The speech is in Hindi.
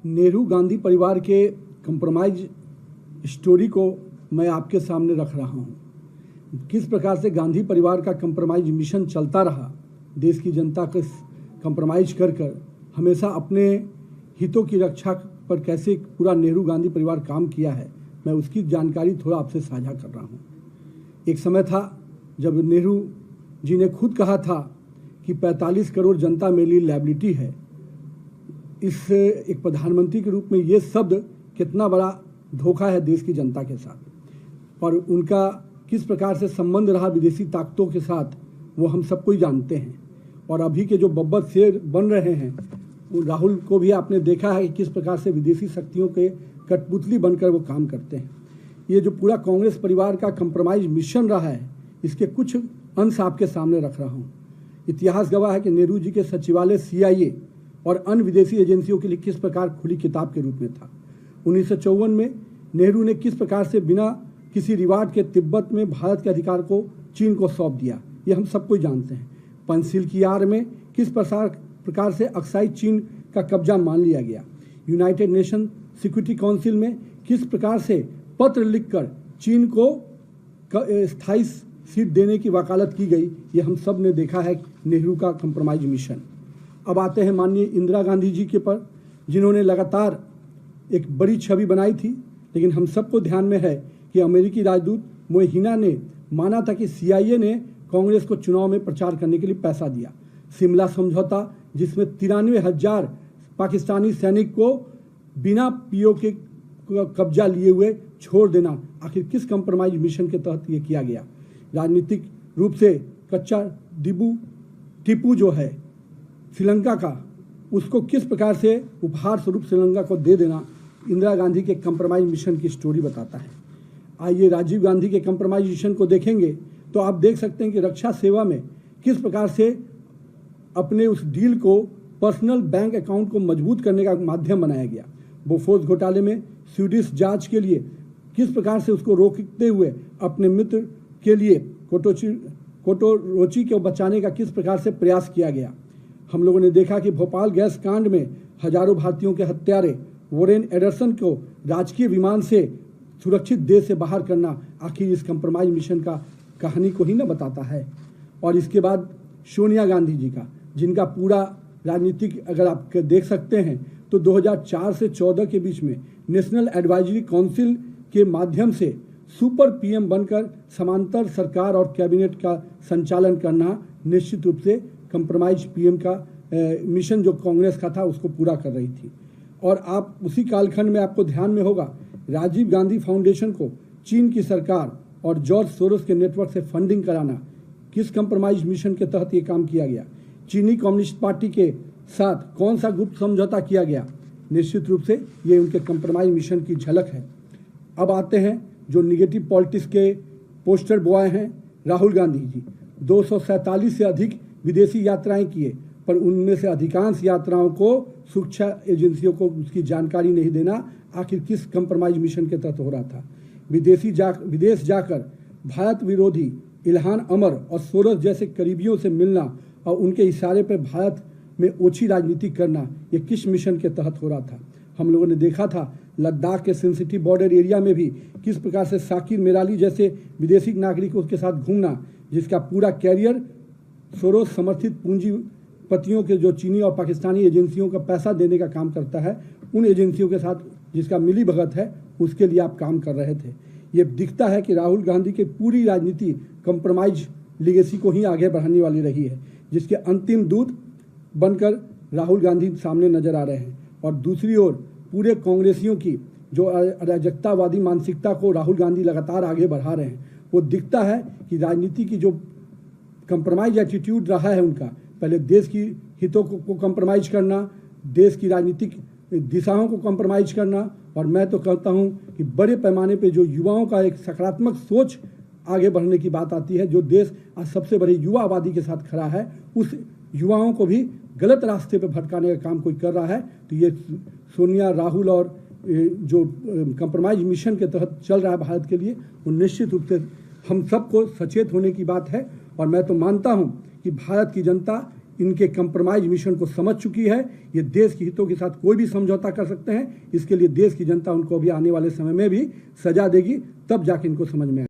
नेहरू गांधी परिवार के कंप्रोमाइज स्टोरी को मैं आपके सामने रख रहा हूँ। किस प्रकार से गांधी परिवार का कंप्रोमाइज मिशन चलता रहा, देश की जनता को कंप्रोमाइज कर कर हमेशा अपने हितों की रक्षा पर कैसे पूरा नेहरू गांधी परिवार काम किया है, मैं उसकी जानकारी थोड़ा आपसे साझा कर रहा हूँ। एक समय था जब नेहरू जी ने खुद कहा था कि 45 करोड़ जनता मेरे लिए लायबिलिटी है। इस एक प्रधानमंत्री के रूप में ये शब्द कितना बड़ा धोखा है देश की जनता के साथ, और उनका किस प्रकार से संबंध रहा विदेशी ताकतों के साथ वो हम सबको ही जानते हैं। और अभी के जो बब्बर शेर बन रहे हैं, राहुल को भी आपने देखा है कि किस प्रकार से विदेशी शक्तियों के कठपुतली बनकर वो काम करते हैं। ये जो पूरा कांग्रेस परिवार का कंप्रोमाइज मिशन रहा है, इसके कुछ अंश आपके सामने रख रहा हूँ। इतिहास गवाह है कि नेहरू जी के सचिवालय CIA और अन्य विदेशी एजेंसियों के लिए किस प्रकार खुली किताब के रूप में था। 1954 में नेहरू ने किस प्रकार से बिना किसी रिवार्ड के तिब्बत में भारत के अधिकार को चीन को सौंप दिया, ये हम सबको जानते हैं। पंचशील की आड़ में किस प्रकार से अक्साई चीन का कब्जा मान लिया गया। यूनाइटेड नेशन सिक्योरिटी काउंसिल में किस प्रकार से पत्र लिखकर चीन को स्थायी सीट देने की वकालत की गई, ये हम सब ने देखा है नेहरू का कंप्रोमाइज मिशन। अब आते हैं माननीय इंदिरा गांधी जी के पर, जिन्होंने लगातार एक बड़ी छवि बनाई थी, लेकिन हम सबको ध्यान में है कि अमेरिकी राजदूत मोहिना ने माना था कि CIA ने कांग्रेस को चुनाव में प्रचार करने के लिए पैसा दिया। शिमला समझौता, जिसमें 93,000 पाकिस्तानी सैनिक को बिना PO के कब्जा लिए हुए छोड़ देना, आखिर किस कंप्रोमाइज मिशन के तहत ये किया गया। राजनीतिक रूप से कच्चा टीपू जो है श्रीलंका का, उसको किस प्रकार से उपहार स्वरूप श्रीलंका को दे देना इंदिरा गांधी के कंप्रोमाइज मिशन की स्टोरी बताता है। आइए राजीव गांधी के कंप्रोमाइज मिशन को देखेंगे तो आप देख सकते हैं कि रक्षा सेवा में किस प्रकार से अपने उस डील को पर्सनल बैंक अकाउंट को मजबूत करने का माध्यम बनाया गया। बोफोर्स घोटाले में स्वीडिश जांच के लिए किस प्रकार से उसको रोकते हुए अपने मित्र के लिए कोटोरोची को बचाने का किस प्रकार से प्रयास किया गया। हम लोगों ने देखा कि भोपाल गैस कांड में हजारों भारतीयों के हत्यारे वोरेन एडरसन को राजकीय विमान से सुरक्षित देश से बाहर करना आखिर इस कंप्रोमाइज मिशन का कहानी को ही न बताता है। और इसके बाद सोनिया गांधी जी का, जिनका पूरा राजनीतिक अगर आप देख सकते हैं तो 2004 से 14 के बीच में नेशनल एडवाइजरी काउंसिल के माध्यम से सुपर PM बनकर समांतर सरकार और कैबिनेट का संचालन करना निश्चित रूप से कंप्रोमाइज PM का मिशन जो कांग्रेस का था उसको पूरा कर रही थी। और आप उसी कालखंड में आपको ध्यान में होगा, राजीव गांधी फाउंडेशन को चीन की सरकार और जॉर्ज सोरोस के नेटवर्क से फंडिंग कराना, किस कंप्रोमाइज मिशन के तहत ये काम किया गया। चीनी कम्युनिस्ट पार्टी के साथ कौन सा गुप्त समझौता किया गया, निश्चित रूप से ये उनके कंप्रोमाइज मिशन की झलक है। अब आते हैं जो निगेटिव पॉलिटिक्स के पोस्टर बॉय हैं, राहुल गांधी जी 247 से अधिक विदेशी यात्राएं किए, पर उनमें से अधिकांश यात्राओं को सुरक्षा एजेंसियों को उसकी जानकारी नहीं देना आखिर किस कंप्रोमाइज मिशन के तहत हो रहा था। विदेश जाकर भारत विरोधी इल्हान अमर और सोरस जैसे करीबियों से मिलना और उनके इशारे पर भारत में ओछी राजनीति करना, ये किस मिशन के तहत हो रहा था। हम लोगों ने देखा था लद्दाख के सेंसिटिव बॉर्डर एरिया में भी किस प्रकार से शाकिर मेराली जैसे विदेशी नागरिकों के साथ घूमना, जिसका पूरा कैरियर सोरोस समर्थित पूंजीपतियों के जो चीनी और पाकिस्तानी एजेंसियों का पैसा देने का काम करता है, उन एजेंसियों के साथ जिसका मिली भगत है, उसके लिए आप काम कर रहे थे। ये दिखता है कि राहुल गांधी की पूरी राजनीति कंप्रोमाइज लीगेसी को ही आगे बढ़ाने वाली रही है, जिसके अंतिम दूत बनकर राहुल गांधी सामने नजर आ रहे हैं। और दूसरी ओर पूरे कांग्रेसियों की जो अराजकतावादी मानसिकता को राहुल गांधी लगातार आगे बढ़ा रहे हैं, वो दिखता है कि राजनीति की जो कंप्रोमाइज एटीट्यूड रहा है उनका, पहले देश की हितों को कंप्रोमाइज करना, देश की राजनीतिक दिशाओं को कंप्रोमाइज करना, और मैं तो कहता हूं कि बड़े पैमाने पे जो युवाओं का एक सकारात्मक सोच आगे बढ़ने की बात आती है, जो देश आज सबसे बड़ी युवा आबादी के साथ खड़ा है, उस युवाओं को भी गलत रास्ते पर भटकाने का काम कोई कर रहा है। तो ये सोनिया, राहुल और जो कंप्रोमाइज मिशन के तहत चल रहा है भारत के लिए, वो निश्चित रूप से हम सबको सचेत होने की बात है। और मैं तो मानता हूं कि भारत की जनता इनके कंप्रोमाइज मिशन को समझ चुकी है। ये देश के हितों के साथ कोई भी समझौता कर सकते हैं। इसके लिए देश की जनता उनको भी आने वाले समय में भी सजा देगी, तब जाके इनको समझ में आए।